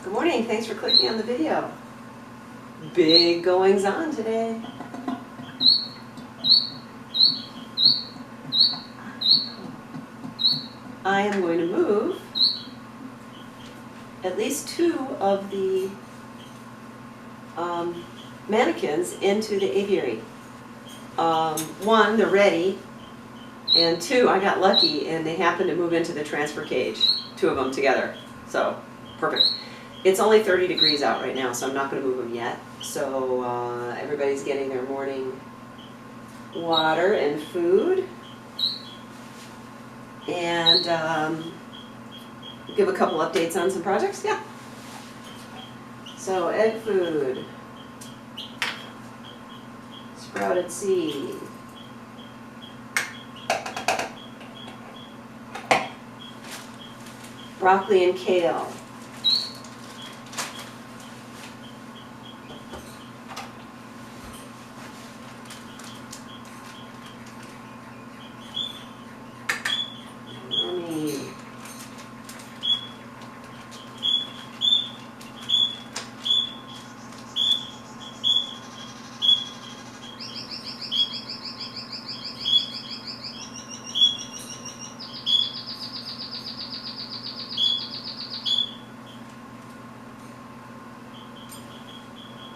Good morning, thanks for clicking on the video. Big goings on today. I am going to move at least two of the mannequins into the aviary. One, they're ready, and two, I got lucky and they happened to move into the transfer cage, two of them together, so perfect. It's only 30 degrees out right now, so I'm not going to move them yet. So everybody's getting their morning water and food. And give a couple updates on some projects. Yeah. So egg food, sprouted seed, broccoli and kale,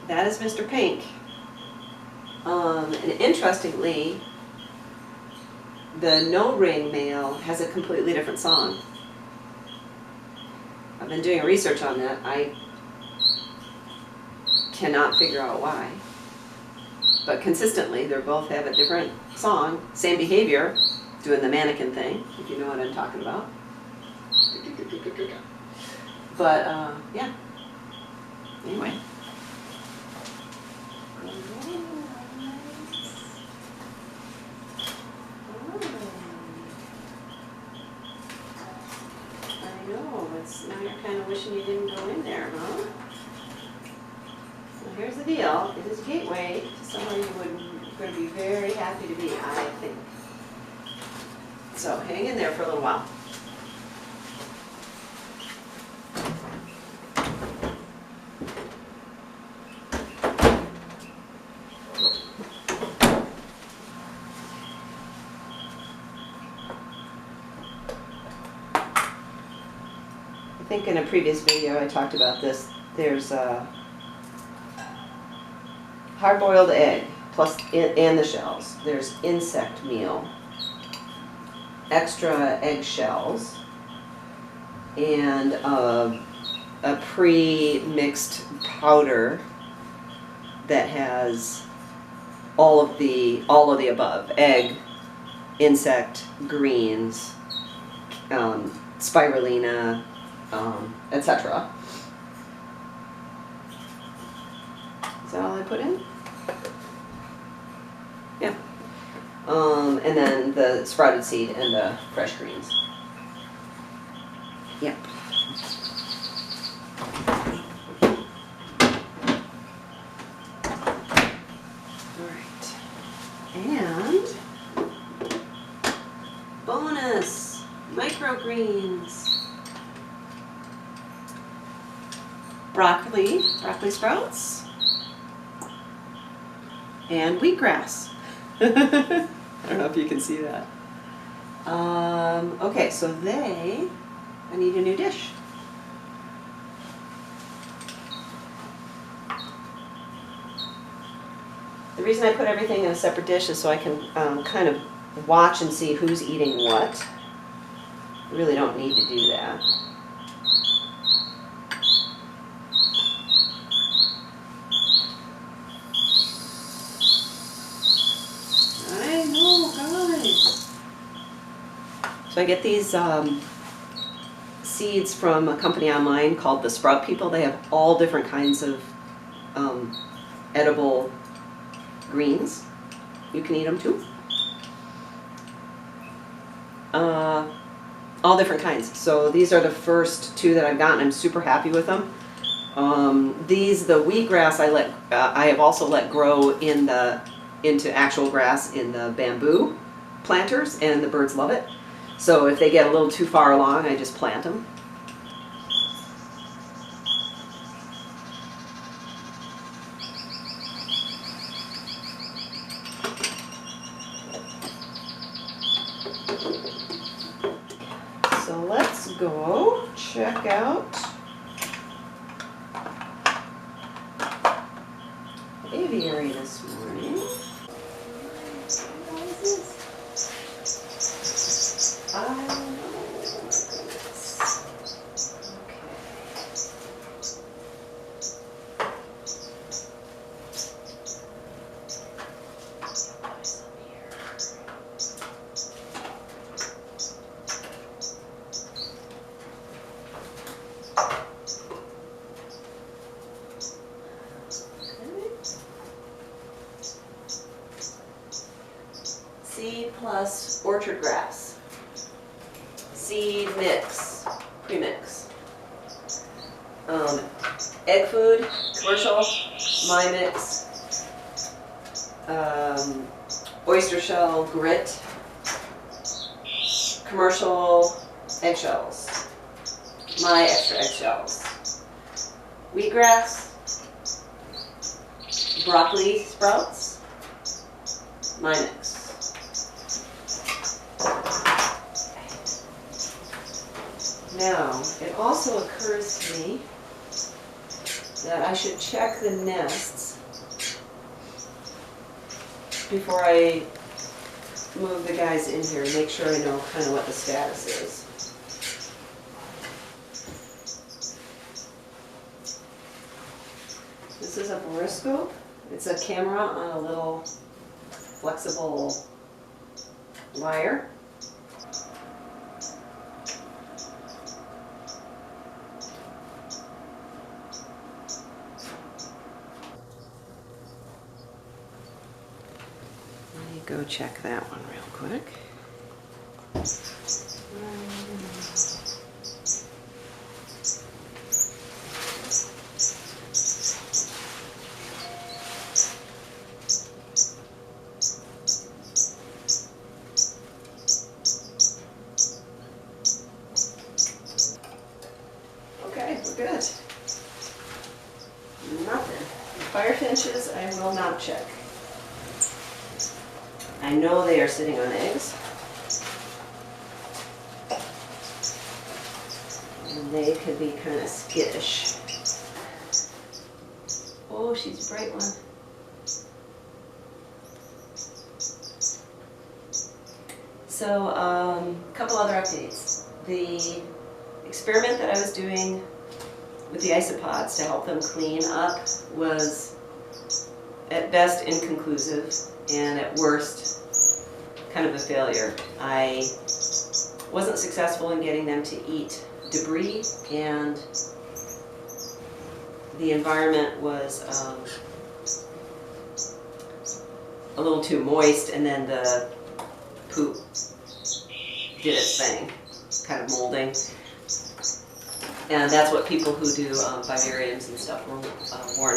that is Mr. Pink. And interestingly, the no-ring male has a completely different song. I've been doing research on that. I cannot figure out why. But consistently, they both have a different song, same behavior, doing the mannequin thing, if you know what I'm talking about. But, yeah. Anyway. Now you're kind of wishing you didn't go in there, huh? Well, here's the deal. It is a gateway to somewhere you would going to be very happy to be, I think. So hang in there for a little while. I think in a previous video I talked about this. There's a hard-boiled egg plus and the shells. There's insect meal, extra egg shells, and a pre-mixed powder that has all of the above: egg, insect, greens, spirulina, etc. Is that all I put in? Yeah. And then the sprouted seed and the fresh greens. Yep. Alright. And bonus microgreens. Broccoli sprouts, and wheatgrass. I don't know if you can see that. Okay, so I need a new dish. The reason I put everything in a separate dish is so I can kind of watch and see who's eating what. I really don't need to do that. So I get these seeds from a company online called The Sprout People. They have all different kinds of edible greens. You can eat them too. All different kinds. So these are the first two that I've gotten. I'm super happy with them. The wheatgrass I have also let grow into actual grass in the bamboo planters, and the birds love it. So if they get a little too far along, I just plant them. So let's go check out Aviary this morning. What is this? I don't know. Seed plus orchard grass. Seed mix, premix. Egg food, commercial, my mix. Oyster shell grit, commercial eggshells, my extra eggshells. Wheatgrass, broccoli sprouts, my mix. Now, it also occurs to me that I should check the nests before I move the guys in here and make sure I know kind of what the status is. This is a borescope. It's a camera on a little flexible wire. Let me go check that one real quick. Okay, we're good. Nothing. Firefinches I will not check. I know they are sitting on eggs. And they could be kind of skittish. Oh, she's a bright one. So, a couple other updates. The experiment that I was doing with the isopods to help them clean up was at best inconclusive and at worst kind of a failure. I wasn't successful in getting them to eat debris, and the environment was a little too moist, and then the poop did its thing, kind of molding. And that's what people who do vivariums and stuff warned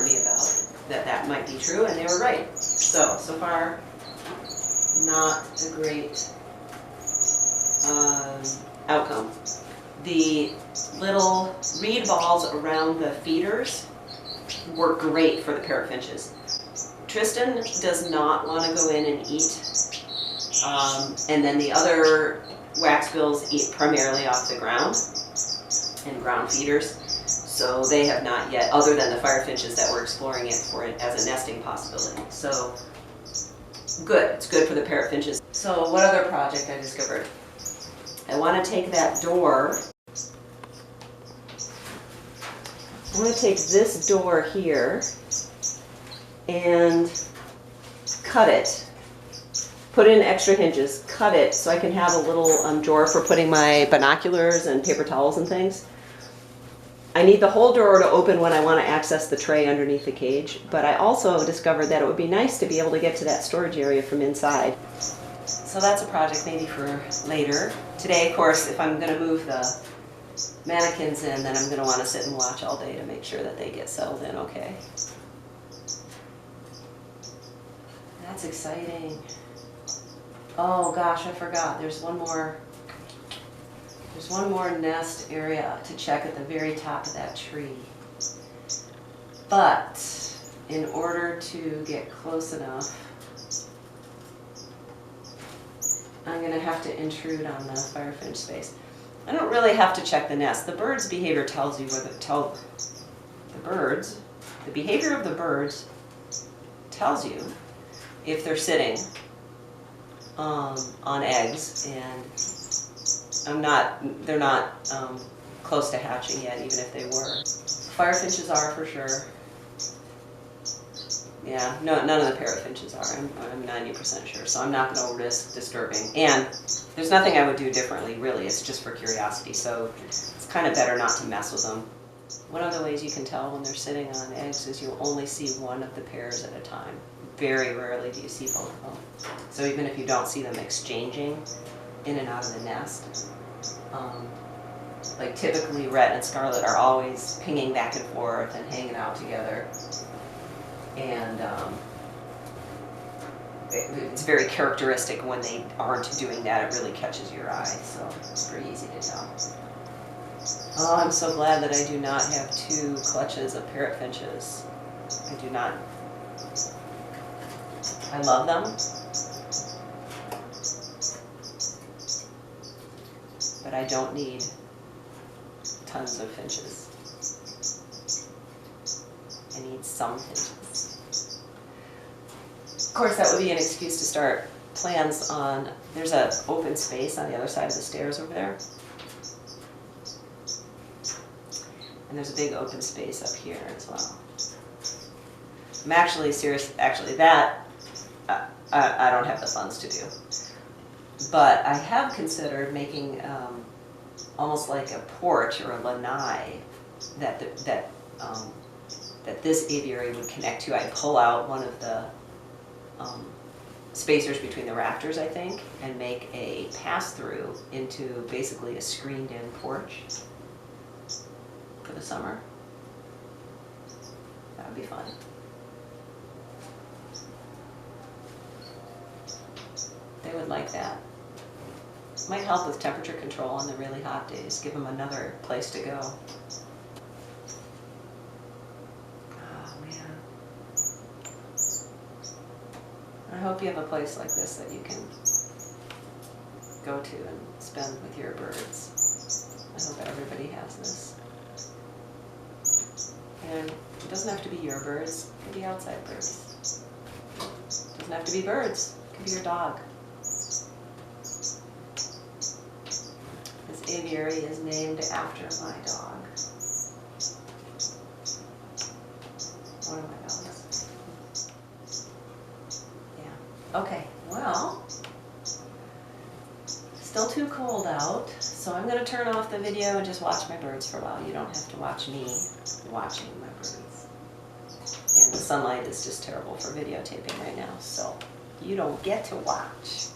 me about, that might be true, and they were right. So far, not a great outcome. The little reed balls around the feeders work great for the parrotfinches. Tristan does not want to go in and eat, and then the other waxbills eat primarily off the ground and ground feeders, so they have not yet, other than the firefinches that were exploring it for it as a nesting possibility. So good, it's good for the parrotfinches. So what other project I discovered? I want to take that door, I want to take this door here and cut it, put in extra hinges, cut it so I can have a little drawer for putting my binoculars and paper towels and things. I need the whole drawer to open when I want to access the tray underneath the cage, but I also discovered that it would be nice to be able to get to that storage area from inside. So that's a project maybe for later. Today, of course, if I'm going to move the mannequins in, then I'm going to want to sit and watch all day to make sure that they get settled in okay. That's exciting. Oh gosh, I forgot. There's one more nest area to check at the very top of that tree. But in order to get close enough, I'm going to have to intrude on the firefinch space. I don't really have to check the nest. The bird's behavior tells you whether the behavior of the birds tells you if they're sitting on eggs, and they're not close to hatching yet, even if they were. Firefinches are for sure. Yeah, no, none of the parrotfinches are. I'm 90% sure, so I'm not going to risk disturbing. And there's nothing I would do differently, really. It's just for curiosity, so it's kind of better not to mess with them. One of the ways you can tell when they're sitting on eggs is you'll only see one of the pairs at a time. Very rarely do you see both of them. So even if you don't see them exchanging in and out of the nest, like typically Red and Scarlet are always pinging back and forth and hanging out together. And it's very characteristic when they aren't doing that. It really catches your eye, so it's pretty easy to tell. Oh, I'm so glad that I do not have 2 clutches of parrotfinches. I do not. I love them, but I don't need tons of finches. I need some finches. Of course, that would be an excuse to start plans on, there's an open space on the other side of the stairs over there. And there's a big open space up here as well. I'm actually serious, that I don't have the funds to do. But I have considered making almost like a porch or a lanai that this aviary would connect to. I'd pull out one of the spacers between the rafters, I think, and make a pass-through into basically a screened-in porch for the summer. That would be fun. They would like that. Might help with temperature control on the really hot days. Give them another place to go. Oh, man. I hope you have a place like this that you can go to and spend with your birds. I hope everybody has this. And it doesn't have to be your birds. It could be outside birds. It doesn't have to be birds. It could be your dog. This aviary is named after my dog. One of my dogs. Yeah. Okay, well, still too cold out, so I'm going to turn off the video and just watch my birds for a while. You don't have to watch me watching my birds. And the sunlight is just terrible for videotaping right now, so you don't get to watch.